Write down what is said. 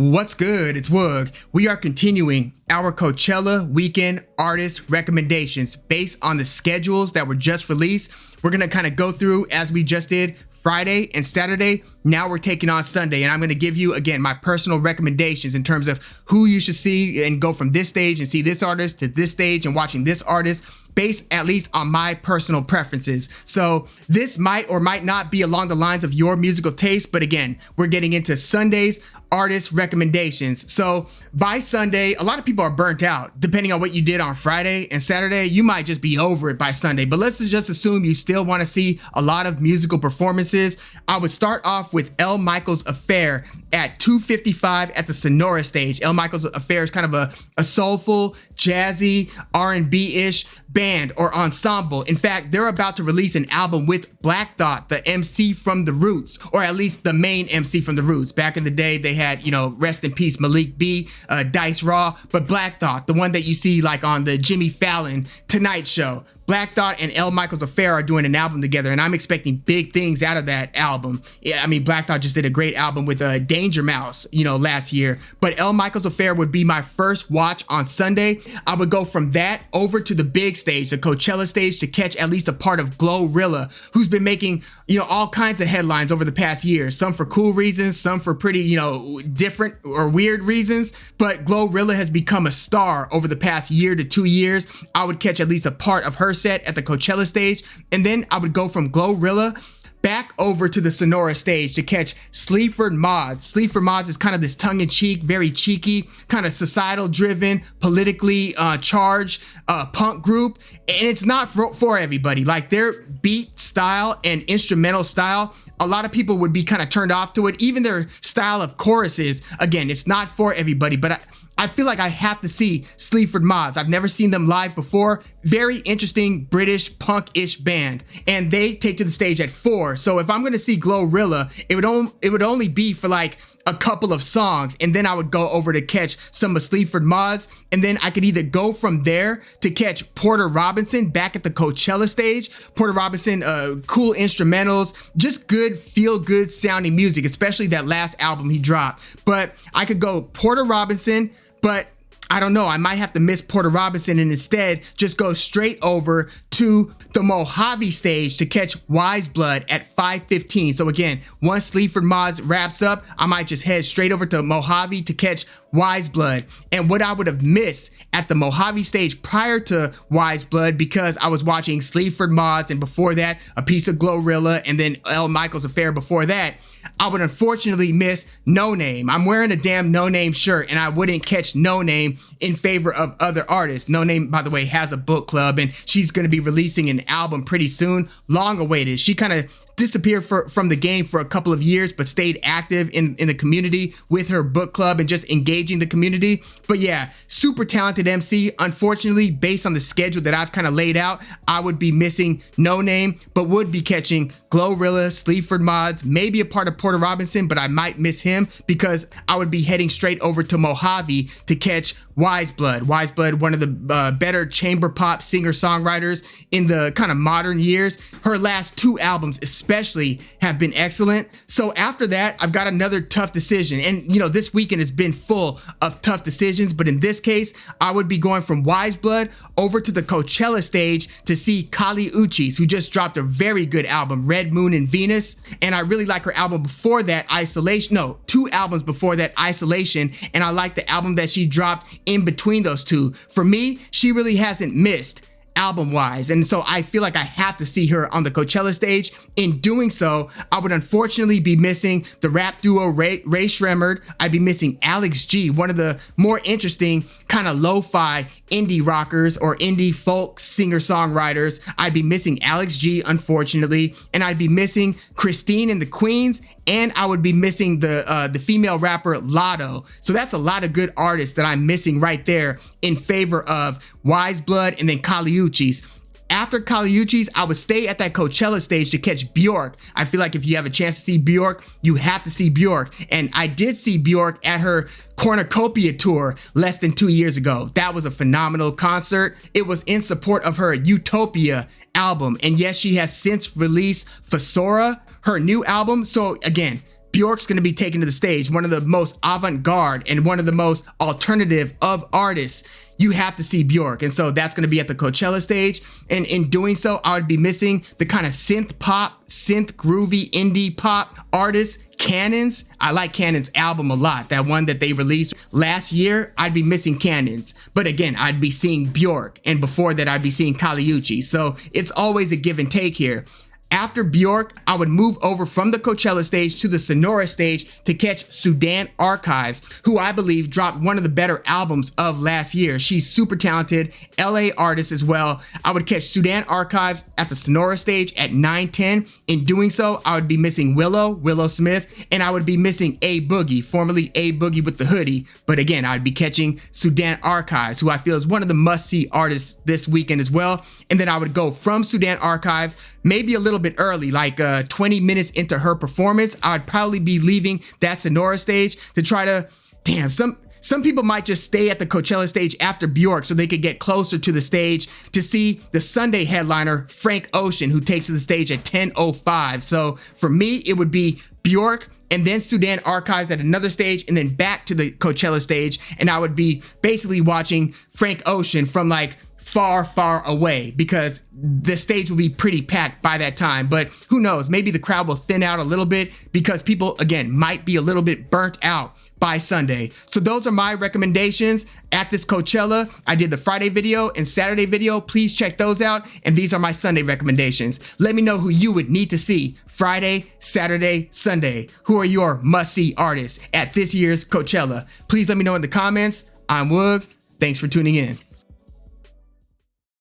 What's good? It's Woog. We are continuing our Coachella weekend artist recommendations based on the schedules that were just released. We're going to kind of go through as we just did Friday and Saturday. Now we're taking on Sunday, and I'm going to give you, again, my personal recommendations in terms of who you should see and go from this stage and see this artist to this stage and watching this artist, based at least on my personal preferences. So this might or might not be along the lines of your musical taste, but again, we're getting into Sunday's artist recommendations. So by Sunday, a lot of people are burnt out. Depending on what you did on Friday and Saturday, you might just be over it by Sunday, but let's just assume you still want to see a lot of musical performances. I would start off with El Michaels Affair at 2:55 at the Sonora stage. El Michaels Affair is kind of a soulful, jazzy, R&B-ish band or ensemble. In fact, they're about to release an album with Black Thought, the MC from The Roots, or at least the main MC from The Roots. Back in the day, they had, rest in peace, Malik B, Dice Raw, but Black Thought, the one that you see like on the Jimmy Fallon Tonight Show. Black Thought and El Michaels Affair are doing an album together, and I'm expecting big things out of that album. Yeah, I mean, Black Thought just did a great album with Danger Mouse, last year. But El Michaels Affair would be my first watch on Sunday. I would go from that over to the big stage, the Coachella stage, to catch at least a part of Glorilla, who's been making, all kinds of headlines over the past year. Some for cool reasons, some for pretty, different or weird reasons. But Glorilla has become a star over the past year to 2 years. I would catch at least a part of her set at the Coachella stage, and then I would go from Glorilla back over to the Sonora stage to catch Sleaford Mods. Sleaford Mods is kind of this tongue-in-cheek, very cheeky, kind of societal-driven, politically charged punk group, and it's not for everybody. Like, their beat style and instrumental style, a lot of people would be kind of turned off to it. Even their style of choruses, again, it's not for everybody, but I feel like I have to see Sleaford Mods. I've never seen them live before. Very interesting British punk-ish band, and they take to the stage at 4. So if I'm going to see Glorilla, it would only be for like a couple of songs, and then I would go over to catch some of Sleaford Mods, and then I could either go from there to catch Porter Robinson back at the Coachella stage. Porter Robinson, cool instrumentals, just good, feel-good sounding music, especially that last album he dropped. But I could go Porter Robinson, but I don't know, I might have to miss Porter Robinson and instead just go straight over to the Mojave stage to catch Wise Blood at 5:15. So again, once Sleaford Mods wraps up, I might just head straight over to Mojave to catch Wise Blood. And what I would have missed at the Mojave stage prior to Wise Blood, because I was watching Sleaford Mods and before that, a piece of Glorilla, and then El Michaels Affair before that, I would unfortunately miss No Name. I'm wearing a damn No Name shirt, and I wouldn't catch No Name in favor of other artists. No Name, by the way, has a book club, and she's going to be releasing an album pretty soon, long awaited. She kind of disappeared from the game for a couple of years, but stayed active in the community with her book club and just engaging the community. But yeah, super talented MC. Unfortunately, based on the schedule that I've kind of laid out, I would be missing No Name, but would be catching Glorilla, Sleaford Mods, maybe a part of Porter Robinson, but I might miss him because I would be heading straight over to Mojave to catch Wise Blood. Wise Blood, one of the better chamber pop singer-songwriters in the kind of modern years. Her last 2 albums especially have been excellent. So after that, I've got another tough decision. And, this weekend has been full of tough decisions, but in this case, I would be going from Wise Blood over to the Coachella stage to see Kali Uchis, who just dropped a very good album, Red Moon and Venus. And I really like her album before that, Isolation. No, 2 albums before that, Isolation. And I like the album that she dropped in between those 2. For me, she really hasn't missed album-wise, and so I feel like I have to see her on the Coachella stage. In doing so, I would unfortunately be missing the rap duo Ray Shremmerd. I'd be missing Alex G, one of the more interesting kind of lo-fi indie rockers or indie folk singer-songwriters. I'd be missing Alex G, unfortunately, and I'd be missing Christine and the Queens, and I would be missing the female rapper Lotto. So that's a lot of good artists that I'm missing right there in favor of Wise Blood and then Kali Uchis. After Kali Uchis, I would stay at that Coachella stage to catch Bjork. I feel like if you have a chance to see Bjork, you have to see Bjork. And I did see Bjork at her Cornucopia tour less than 2 years ago. That was a phenomenal concert. It was in support of her Utopia album. And yes, she has since released Fasora, her new album. So again, Bjork's going to be taken to the stage, one of the most avant-garde and one of the most alternative of artists. You have to see Bjork. And so that's going to be at the Coachella stage. And in doing so, I would be missing the kind of synth pop, synth groovy indie pop artists, Cannons. I like Cannons' album a lot. That one that they released last year, I'd be missing Cannons. But again, I'd be seeing Bjork. And before that, I'd be seeing Kali Uchis. So it's always a give and take here. After Bjork, I would move over from the Coachella stage to the Sonora stage to catch Sudan Archives, who I believe dropped one of the better albums of last year. She's super talented, LA artist as well. I would catch Sudan Archives at the Sonora stage at 9:10. In doing so, I would be missing Willow Smith, and I would be missing A Boogie, formerly A Boogie with the Hoodie. But again, I'd be catching Sudan Archives, who I feel is one of the must-see artists this weekend as well. And then I would go from Sudan Archives, maybe a little bit early, like 20 minutes into her performance. I'd probably be leaving that Sonora stage to try to, some people might just stay at the Coachella stage after Bjork so they could get closer to the stage to see the Sunday headliner, Frank Ocean, who takes to the stage at 10:05. So for me, it would be Bjork and then Sudan Archives at another stage and then back to the Coachella stage. And I would be basically watching Frank Ocean from like far away because the stage will be pretty packed by that time. But who knows, maybe the crowd will thin out a little bit because people, again, might be a little bit burnt out by Sunday. So those are my recommendations at this Coachella. I did the Friday video and Saturday video. Please check those out. And these are my Sunday recommendations. Let me know who you would need to see Friday, Saturday, Sunday. Who are your must-see artists at this year's Coachella? Please let me know in the comments. I'm Woog. Thanks for tuning in.